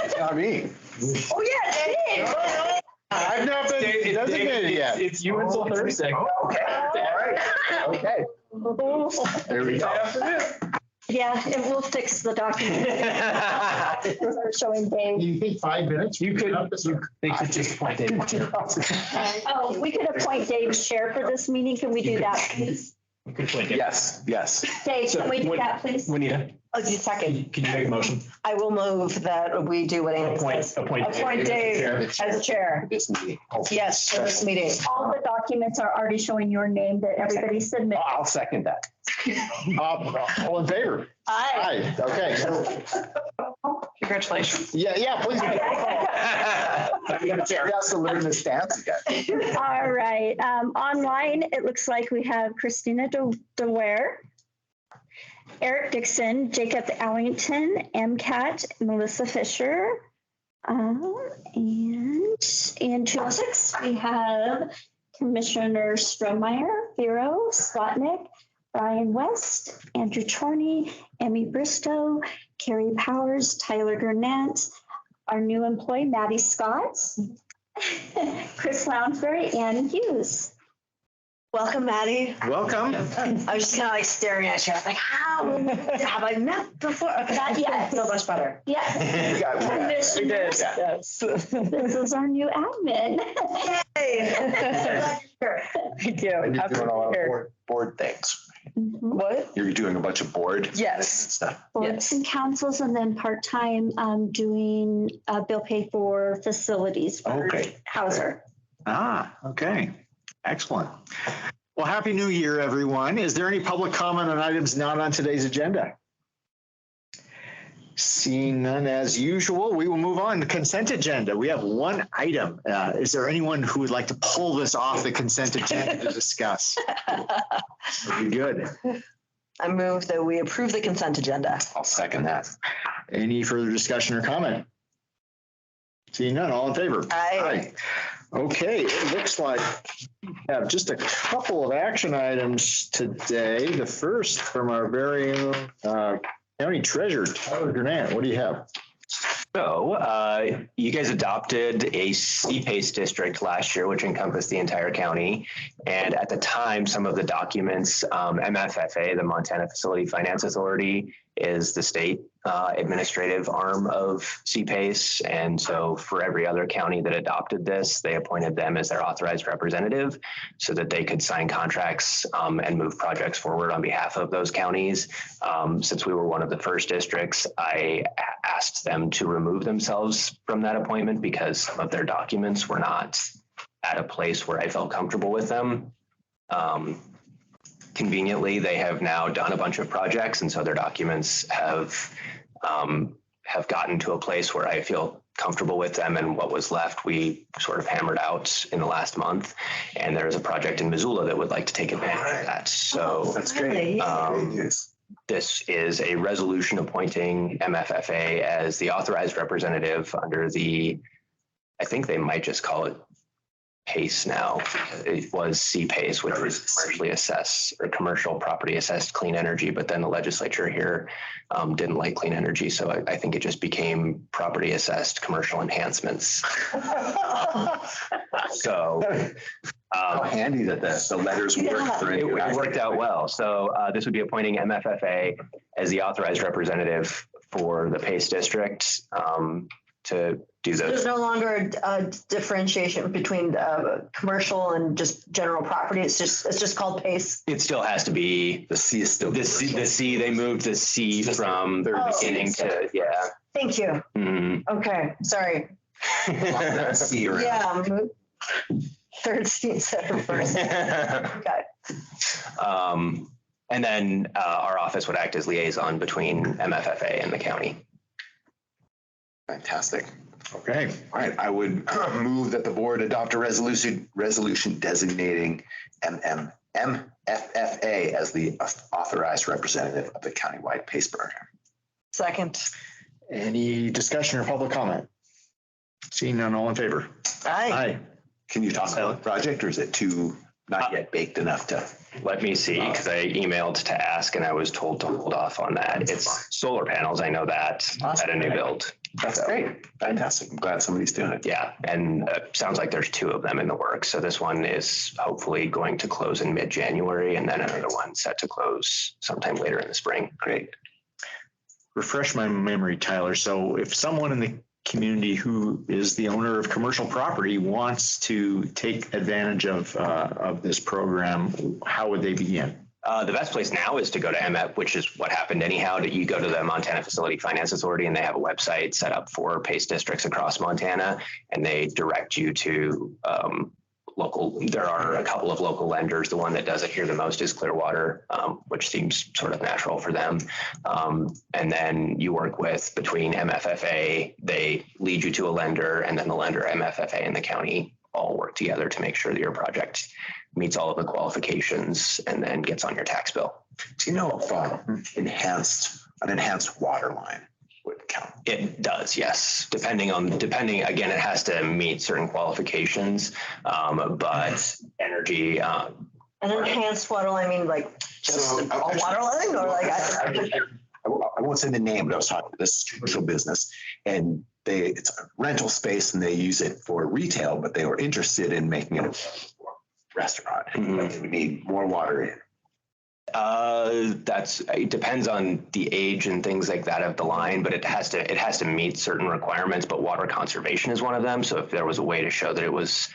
It's not me. Oh, yeah, Dave. I've not been designated yet. It's you until Thursday. Okay, all right, okay. There we go. Yeah, it will fix the document. Showing Dave. You think 5 minutes? They could just appoint Dave. Oh, we could appoint Dave chair for this meeting. Can we do that, please? You could appoint Dave. Yes, yes. Dave, can we do that, please? Juanita, Oh, you second. can you make a motion? I will move that we do what Andy says. Appoint Dave as chair. This meeting. Yes, for this meeting. All the documents are already showing your name that everybody submitted. I'll second that. All in favor? Aye. Aye, okay. Congratulations. Yeah, please. He has to learn the stance again. All right, online, it looks like we have Christina DeWare, Eric Dixon, Jacob Allington, MCAT, Melissa Fisher, and 206, we have Commissioner Strohmeyer, Vero, Slotnick, Brian West, Andrew Chorney, Emmy Bristow, Carrie Powers, Tyler Gurnett, our new employee, Maddie Scott, Chris Lounsbury, and Hughes. Welcome, Maddie. Welcome. I was just kind of like staring at you. I was like, how have I met before? Not yet. I feel much better. Yes. We got it. Commissioner, Yes. this is our new admin. Thank you. And you're doing a lot of board things. What? You're doing a bunch of board Yes. stuff. Boards Yes. and councils, and then part-time doing bill pay for facilities for Okay. Hauser. Okay. Excellent. Well, Happy New Year, everyone. Is there any public comment on items not on today's agenda? Seeing none as usual, we will move on to consent agenda. We have one item. Is there anyone who would like to pull this off the consent agenda to discuss? Very good. I move that we approve the consent agenda. I'll second that. Any further discussion or comment? Seeing none, all in favor? Aye. Okay, it looks like we have just a couple of action items today. The first from our very own County Treasurer, Tyler Gurnett. What do you have? So you guys adopted a CPACE district last year, which encompassed the entire county. And at the time, some of the documents, MFFA, the Montana Facility Finance Authority, is the state administrative arm of CPACE. And so for every other county that adopted this, they appointed them as their authorized representative so that they could sign contracts and move projects forward on behalf of those counties. Since we were one of the first districts, I asked them to remove themselves from that appointment because some of their documents were not at a place where I felt comfortable with them. Conveniently, they have now done a bunch of projects, and so their documents have gotten to a place where I feel comfortable with them. And what was left, we sort of hammered out in the last month. And there's a project in Missoula that would like to take advantage of that. So That's great. this is a resolution appointing MFFA as the authorized representative under the, I think they might just call it PACE now. It was CPACE, which was commercially assessed or commercial property assessed clean energy, but then the legislature here didn't like clean energy. So I think it just became property assessed commercial enhancements. So How handy that the letters work for it it. worked out well. So this would be appointing MFFA as the authorized representative for the PACE district to do There's those. no longer a differentiation between commercial and just general property. It's just called PACE. It still has to be The C is still. the C. They moved the C from the beginning to, yeah. Thank you. Mhm. Okay, sorry. C around. Yeah. Third C instead of first. Okay. And then our office would act as liaison between MFFA and the county. Fantastic. Okay. All right, I would move that the board adopt a resolution designating MFFA as the authorized representative of the countywide PACE program. Second. Any discussion or public comment? Seeing none, all in favor? Aye. Can you talk about the project or is it too not yet baked enough to. Let me see, because I emailed to ask and I was told to hold off on that. It's solar panels, I know that, at a new build. That's great. Fantastic. I'm glad somebody's doing it. Yeah, and sounds like there's 2 of them in the works. So this one is hopefully going to close in mid-January, and then another one set to close sometime later in the spring. Great. Refresh my memory, Tyler. So if someone in the community who is the owner of commercial property wants to take advantage of this program, how would they begin? The best place now is to go to MF, which is what happened anyhow. You go to the Montana Facility Finance Authority, and they have a website set up for PACE districts across Montana, and they direct you to local. There are a couple of local lenders. The one that does it here the most is Clearwater, which seems sort of natural for them. And then you work with between MFFA, they lead you to a lender, and then the lender, MFFA, and the county all work together to make sure that your project meets all of the qualifications and then gets on your tax bill. Do you know if an enhanced water line would count? It does, yes. Depending, again, it has to meet certain qualifications, but energy. An enhanced water line, I mean like just a water line or like? I won't say the name, but I was talking to this commercial business, and it's a rental space and they use it for retail, but they were interested in making it a restaurant. But they would need more water in. It depends on the age and things like that of the line, but it has to meet certain requirements, but water conservation is one of them. So if there was a way to show that it was,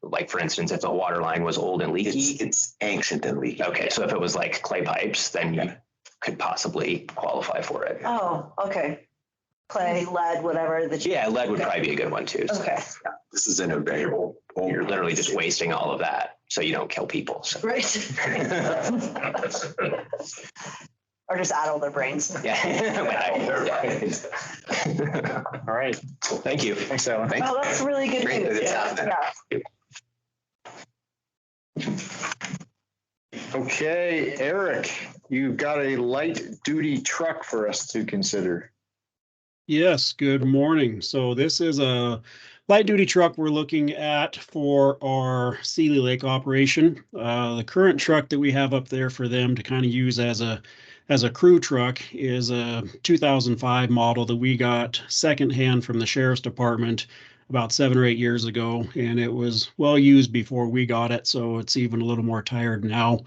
like, for instance, if the water line was old and leaky. It's ancient and leaky. Okay, so if it was like clay pipes, then you could possibly qualify for it. Oh, okay. Clay, lead, whatever. Yeah, lead would probably be a good one too. So Okay. This is in a very old. you're literally just wasting all of that so you don't kill people. So. Right. Or just add all their brains. Yeah. All right. Thank you. Thanks, Alan. Oh, that's really good Great that news. it's happening. Yeah. Okay, Eric, you've got a light duty truck for us to consider. Yes, good morning. So this is a light duty truck we're looking at for our Seeley Lake operation. The current truck that we have up there for them to kind of use as a crew truck is a 2005 model that we got secondhand from the sheriff's department about 7 or 8 years ago, and it was well used before we got it, so it's even a little more tired now.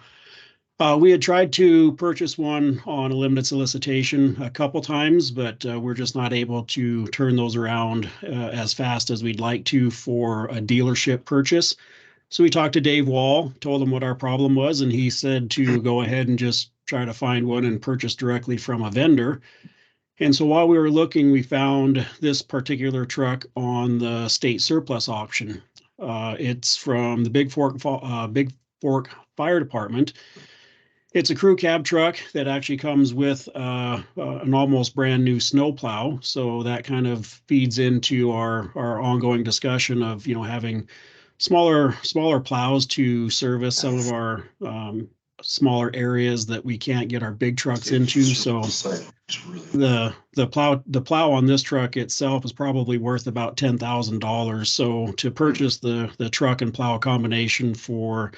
We had tried to purchase one on a limited solicitation a couple times, but we're just not able to turn those around as fast as we'd like to for a dealership purchase. So we talked to Dave Wall, told him what our problem was, and he said to go ahead and just try to find one and purchase directly from a vendor. And so while we were looking, we found this particular truck on the state surplus auction. It's from the Big Fork Fire Department. It's a crew cab truck that actually comes with an almost brand new snowplow. So that kind of feeds into our ongoing discussion of, having smaller plows to service some of our smaller areas that we can't get our big trucks into. So the plow on this truck itself is probably worth about $10,000. So to purchase the truck and plow combination for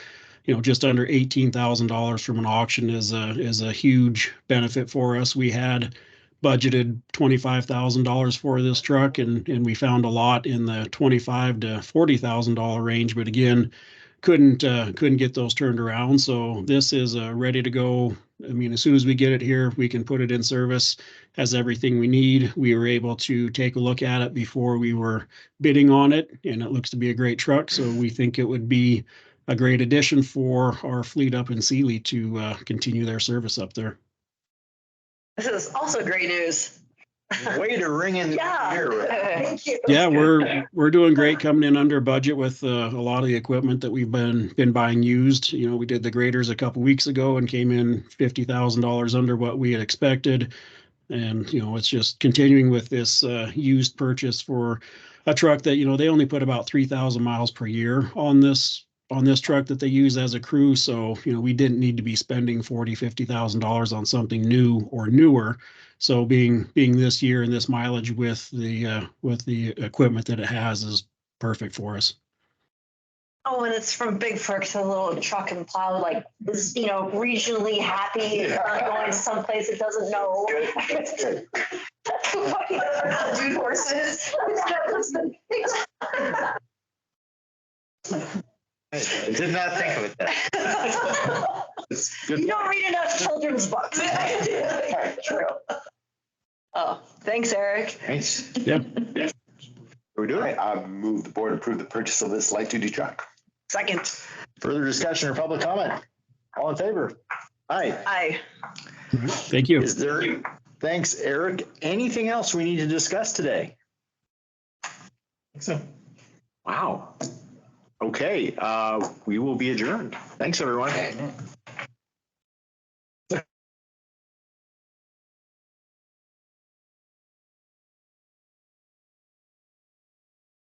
just under $18,000 from an auction is a huge benefit for us. We had budgeted $25,000 for this truck, and we found a lot in the $25,000 to $40,000 range. But again, couldn't get those turned around. So this is ready to go. I mean, as soon as we get it here, we can put it in service. Has everything we need. We were able to take a look at it before we were bidding on it, and it looks to be a great truck. So we think it would be a great addition for our fleet up in Seeley to continue their service up there. This is also great news. Way to ring in. Thank you. Yeah, we're doing great, coming in under budget with a lot of the equipment that we've been buying used. We did the graders a couple weeks ago and came in $50,000 under what we had expected. And, it's just continuing with this used purchase for a truck that, they only put about 3,000 miles per year on this truck that they use as a crew. So, we didn't need to be spending $40,000, $50,000 on something new or newer. So being this year and this mileage with the equipment that it has is perfect for us. Oh, and it's from Big Fork, so a little truck and plow, like, is, regionally happy, going someplace it doesn't know. That's so funny. Dude horses. I did not think of it that. It's good. You don't read enough children's books. True. Oh, thanks, Eric. Thanks. Yeah. We do All it. right, I move the board approve the purchase of this light duty truck. Second. Further discussion or public comment? All in favor? Aye. Aye. Thank you. Is there, thanks, Eric. Anything else we need to discuss today? So. Wow. Okay, we will be adjourned. Thanks, everyone.